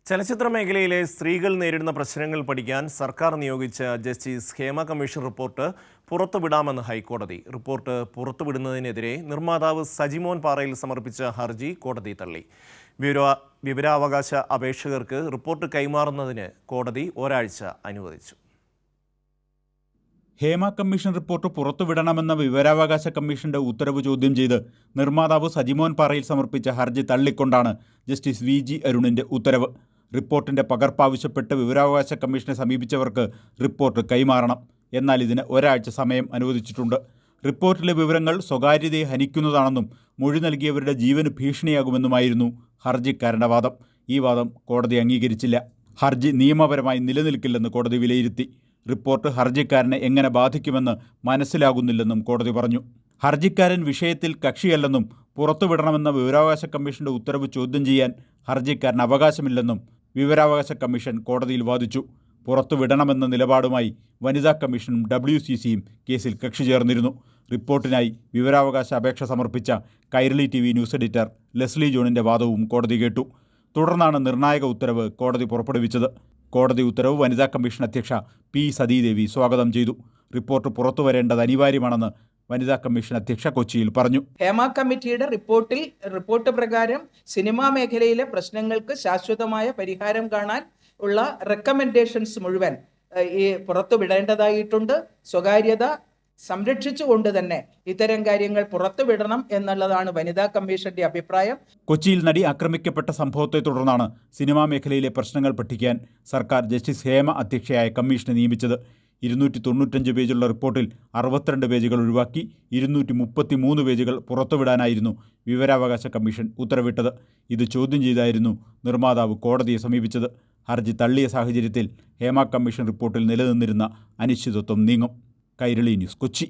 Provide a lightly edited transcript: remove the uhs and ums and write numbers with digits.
ചലച്ചിത്ര മേഖലയിലെ സ്ത്രീകൾ നേരിടുന്ന പ്രശ്നങ്ങൾ പഠിക്കാൻ സർക്കാർ നിയോഗിച്ച ജസ്റ്റിസ് ഹേമ കമ്മീഷൻ റിപ്പോർട്ട് പുറത്തുവിടാമെന്ന് ഹൈക്കോടതി. റിപ്പോർട്ട് പുറത്തുവിടുന്നതിനെതിരെ നിർമ്മാതാവ് സജിമോൻ പാറയിൽ സമർപ്പിച്ച ഹർജി കോടതി തള്ളി. വിവരാവകാശ അപേക്ഷകർക്ക് റിപ്പോർട്ട് കൈമാറുന്നതിന് കോടതി ഒരാഴ്ച അനുവദിച്ചു. ഹേമ കമ്മീഷൻ റിപ്പോർട്ട് പുറത്തുവിടണമെന്ന വിവരാവകാശ കമ്മീഷന്റെ ഉത്തരവ് ചോദ്യം ചെയ്ത് നിർമ്മാതാവ് സജിമോൻ പാറയിൽ സമർപ്പിച്ച ഹർജി തള്ളിക്കൊണ്ടാണ് ജസ്റ്റിസ് വി അരുണിന്റെ ഉത്തരവ്. റിപ്പോർട്ടിന്റെ പകർപ്പ് ആവശ്യപ്പെട്ട് വിവരാവകാശ കമ്മീഷനെ സമീപിച്ചവർക്ക് റിപ്പോർട്ട് കൈമാറണം. എന്നാൽ ഇതിന് ഒരാഴ്ച സമയം അനുവദിച്ചിട്ടുണ്ട്. റിപ്പോർട്ടിലെ വിവരങ്ങൾ സ്വകാര്യതയെ ഹനിക്കുന്നതാണെന്നും മൊഴി നൽകിയവരുടെ ജീവന് ഭീഷണിയാകുമെന്നുമായിരുന്നു ഹർജിക്കാരൻ്റെ വാദം. ഈ വാദം കോടതി അംഗീകരിച്ചില്ല. ഹർജി നിയമപരമായി നിലനിൽക്കില്ലെന്ന് കോടതി വിലയിരുത്തി. റിപ്പോർട്ട് ഹർജിക്കാരനെ എങ്ങനെ ബാധിക്കുമെന്ന് മനസ്സിലാകുന്നില്ലെന്നും കോടതി പറഞ്ഞു. ഹർജിക്കാരൻ വിഷയത്തിൽ കക്ഷിയല്ലെന്നും പുറത്തുവിടണമെന്ന വിവരാവകാശ കമ്മീഷന്റെ ഉത്തരവ് ചോദ്യം ചെയ്യാൻ ഹർജിക്കാരന് അവകാശമില്ലെന്നും വിവരാവകാശ കമ്മീഷൻ കോടതിയിൽ വാദിച്ചു. പുറത്തുവിടണമെന്ന നിലപാടുമായി വനിതാ കമ്മീഷനും WCCയും കേസിൽ കക്ഷി ചേർന്നിരുന്നു. റിപ്പോർട്ടിനായി വിവരാവകാശ അപേക്ഷ സമർപ്പിച്ച Kairali TV news editor Leslie ജോണിന്റെ വാദവും കോടതി കേട്ടു. തുടർന്നാണ് നിർണായക ഉത്തരവ് കോടതി പുറപ്പെടുവിച്ചത്. കോടതി ഉത്തരവ് വനിതാ കമ്മീഷൻ അധ്യക്ഷ P സതീദേവി സ്വാഗതം ചെയ്തു. റിപ്പോർട്ട് പുറത്തുവരേണ്ടത് അനിവാര്യമാണെന്ന് വനിതാ കമ്മീഷൻ അധ്യക്ഷ കൊച്ചിയിൽ പറഞ്ഞു. ഹേമ കമ്മിറ്റിയുടെ റിപ്പോർട്ട് പ്രകാരം സിനിമാ മേഖലയിലെ പ്രശ്നങ്ങൾക്ക് ശാശ്വതമായ പരിഹാരം കാണാൻ ഉള്ള റെക്കമെൻഡേഷൻസ് മുഴുവൻ ഈ പുറത്തുവിടേണ്ടതായിട്ടുണ്ട്. സ്വകാര്യത സംരക്ഷിച്ചുകൊണ്ട് തന്നെ ഇത്തരം കാര്യങ്ങൾ പുറത്തുവിടണം എന്നുള്ളതാണ് വനിതാ കമ്മീഷന്റെ അഭിപ്രായം. കൊച്ചിയിൽ നടി ആക്രമിക്കപ്പെട്ട സംഭവത്തെ തുടർന്നാണ് സിനിമാ മേഖലയിലെ പ്രശ്നങ്ങൾ പഠിക്കാൻ സർക്കാർ ജസ്റ്റിസ് ഹേമ അധ്യക്ഷയായ കമ്മീഷനെ നിയമിച്ചത്. 295 പേജുള്ള റിപ്പോർട്ടിൽ 62 പേജുകൾ ഒഴിവാക്കി 233 പേജുകൾ പുറത്തുവിടാനായിരുന്നു വിവരാവകാശ കമ്മീഷൻ ഉത്തരവിട്ടത്. ഇത് ചോദ്യം ചെയ്തായിരുന്നു നിർമ്മാതാവ് കോടതിയെ സമീപിച്ചത്. ഹർജി തള്ളിയ സാഹചര്യത്തിൽ ഹേമ കമ്മീഷൻ റിപ്പോർട്ടിൽ നിലനിന്നിരുന്ന അനിശ്ചിതത്വം നീങ്ങും. കൈരളി ന്യൂസ്, കൊച്ചി.